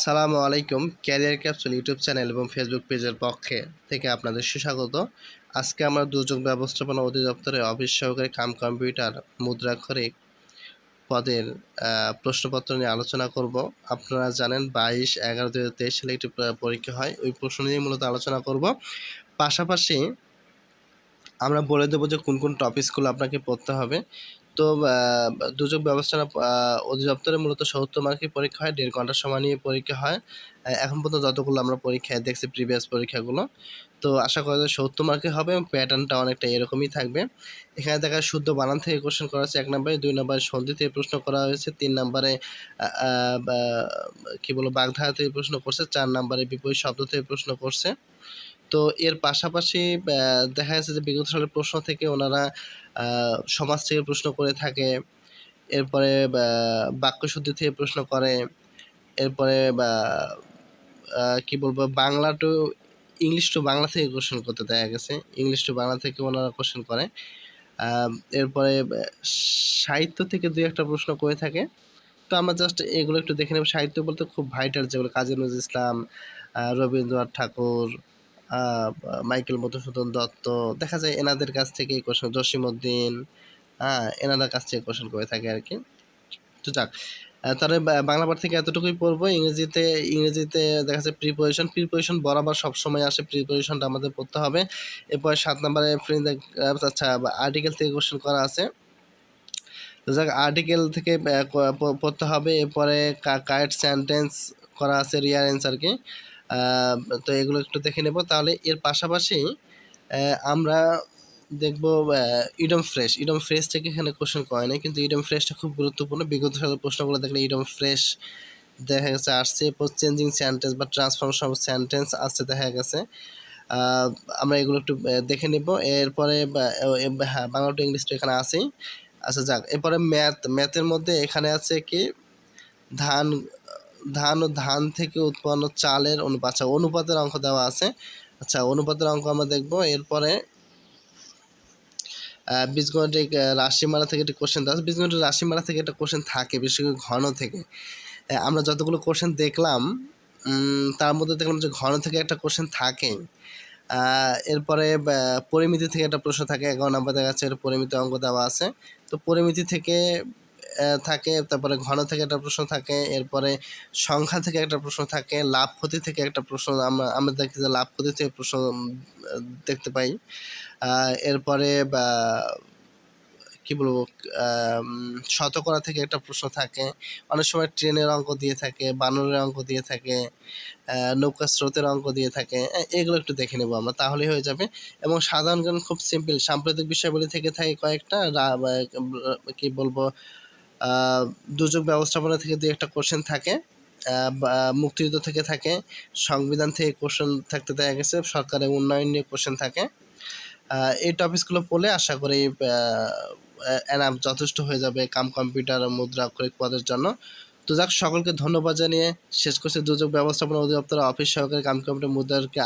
সালামু আলাইকুম। Career capsule YouTube channel এবং ফেসবুক পেজের পক্ষে থেকে আপনাদের সুস্বাগত। আজকে আমরা দুর্যোগ ব্যবস্থাপনা অধিদপ্তরের অফিস সহকারী কাম কম্পিউটার মুদ্রাক্ষরিক পদের প্রশ্নপত্র নিয়ে আলোচনা করব। আপনারা জানেন 22/11/2023 সালে একটি পরীক্ষা হয়। ওই প্রশ্ন নিয়ে মূলত আলোচনা করব। পাশাপাশি আমরা বলে দেবো যে কোন টপিকসগুলো আপনাকে পড়তে হবে। তো দুর্যোগ ব্যবস্থাপনা অধিদপ্তরে মূলত ৭০ মার্কের পরীক্ষা হয়, ১.৫ ঘন্টার সময় নিয়ে পরীক্ষা হয়। এখন পর্যন্ত যতগুলো আমরা পরীক্ষায় দেখছি প্রিভিয়াস পরীক্ষাগুলো। তো আশা করা যায় ৭০ মার্কের হবে এবং প্যাটার্নটা অনেকটা এরকমই থাকবে। এখানে দেখা যায় শুদ্ধ বানান থেকে কোয়েশ্চেন করা হয়েছে ১ নম্বরে, ২ নম্বরে সন্ধি থেকে প্রশ্ন করা হয়েছে, ৩ নম্বরে আ আ বা বাগধারা থেকে প্রশ্ন করছে, ৪ নম্বরে বিপরীত শব্দ থেকে প্রশ্ন করছে। তো এর পাশাপাশি দেখা যাচ্ছে যে বিগত সালের প্রশ্ন থেকে ওনারা সমাজ থেকে প্রশ্ন করে থাকে। এরপরে বাক্যশুদ্ধি থেকে প্রশ্ন করে। এরপরে Bangla to English to Bangla থেকে কোয়েশ্চেন করতে দেখা গেছে। ইংলিশ টু বাংলা থেকে ওনারা কোয়েশ্চেন করে। এরপরে সাহিত্য থেকে ২-১টা প্রশ্ন করে থাকে। তো আমরা জাস্ট এগুলো একটু দেখে নেব। সাহিত্য বলতে খুব ভাইটাল যেগুলো কাজী নজরুল ইসলাম, রবীন্দ্রনাথ ঠাকুর, মাইকেল মধুসূদন দত্ত, দেখা যায় এনাদের কাছ থেকে কোয়েশ্চেন, জসীমউদ্দিন, এনাদের কাছ থেকে কোয়েশ্চেন করে থাকে আরকি। তো যাক, তাহলে বাংলা পাঠ থেকে এতটুকুই পড়বো। ইংরেজিতে দেখা যাচ্ছে প্রিপোজিশন বরাবর সবসময় আসে, প্রিপোজিশনটা আমাদের পড়তে হবে। এরপরে ৭ নম্বরে আর্টিকেল থেকে কোয়েশ্চেন করা আছে। তো যাক, আর্টিকেল থেকে পড়তে হবে। এরপরে কারেক্ট সেন্টেন্স করা আছে, রিয়ারেন্স আরকি। তো এগুলো একটু দেখে নেব। তাহলে এর পাশাপাশি আমরা দেখব ইডম ফ্রেশ থেকে এখানে কোয়েশ্চেন করে নাই, কিন্তু ইডম ফ্রেশটা খুব গুরুত্বপূর্ণ। বিগত সালের প্রশ্নগুলো দেখলে ইডম ফ্রেশ দেখা গেছে আসছে। এরপর চেঞ্জিং সেন্টেন্স বা ট্রান্সফরমেশন অফ সেন্টেন্স আসছে দেখা গেছে। আমরা এগুলো একটু দেখে নেব। এরপরে হ্যাঁ, বাংলা টু ইংলিশ তো এখানে আছেই। আচ্ছা যাক, এরপরে ম্যাথের মধ্যে এখানে আছে কি ধান ও ধান থেকে উৎপন্ন চালের অনুপাত। আচ্ছা, অনুপাতের অঙ্ক দেওয়া আছে। আচ্ছা, অনুপাতের অঙ্ক আমরা দেখব। এরপরে বীজগণিতিক রাশিমালা থেকে একটা কোশ্চেন দেওয়া আছে। বীজগণিতিক রাশিমালা থেকে একটা কোশ্চেন থাকে, বিশেষ করে ঘন থেকে। আমরা যতগুলো কোশ্চেন দেখলাম, তার মধ্যে দেখলাম যে ঘন থেকে একটা কোশ্চেন থাকেই। এরপরে পরিমিতি থেকে একটা প্রশ্ন থাকে। ১১ নম্বর দেখা যাচ্ছে এটা পরিমিতি অঙ্ক দেওয়া আছে। তো পরিমিতি থেকে থাকে, তারপরে ঘন থেকে একটা প্রশ্ন থাকে, এরপরে সংখ্যা থেকে একটা প্রশ্ন থাকে, লাভ ক্ষতি থেকে একটা প্রশ্ন আমরা দেখি যে লাভ ক্ষতি থেকে প্রশ্ন দেখতে পাই। এরপরে শতকরা থেকে একটা প্রশ্ন থাকে। অনেক সময় ট্রেনের অঙ্ক দিয়ে থাকে, বানরের অঙ্ক দিয়ে থাকে, নৌকা স্রোতের অঙ্ক দিয়ে থাকে। এগুলো একটু দেখে নেব আমরা, তাহলেই হয়ে যাবে। এবং সাধারণ জ্ঞান খুব সিম্পল, সাম্প্রতিক বিষয়াবলী থেকে থাকে কয়েকটা, দুর্যোগ ব্যবস্থাপনা থেকে ২-১টা কোশ্চেন থাকে, মুক্তিযুদ্ধ থেকে থাকে, সংবিধান থেকে কোশ্চেন থাকতে দেখা গেছে, সরকারের উন্নয়ন নিয়ে কোশ্চেন থাকে। এই টপিকসগুলো পড়লে আশা করি এনাফ যথেষ্ট হয়ে যাবে কম্পিউটার মুদ্রাক্ষরিক পদের জন্য। তো যাক, সকলকে ধন্যবাদ জানিয়ে শেষ করছি দুর্যোগ ব্যবস্থাপনা অধিদপ্তরের অফিস সহকারী কম্পিউটার মুদ্রাকে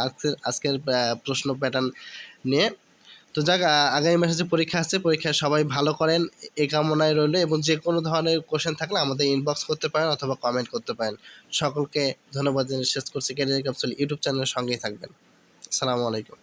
আজকের প্রশ্ন প্যাটার্ন নিয়ে। তো যাক, আগামী মাসে যে পরীক্ষা আছে, পরীক্ষায় সবাই ভালো করেন এই কামনায় রইল। এবং যে কোনো ধরনের কোশ্চেন থাকলে আমাদের ইনবক্স করতে পারেন অথবা কমেন্ট করতে পারেন। সকলকে ধন্যবাদ জানিয়ে শেষ করছি। ক্যারিয়ার ক্যাপসুল ইউটিউব চ্যানেলের সঙ্গেই থাকবেন। আসসালামু আলাইকুম।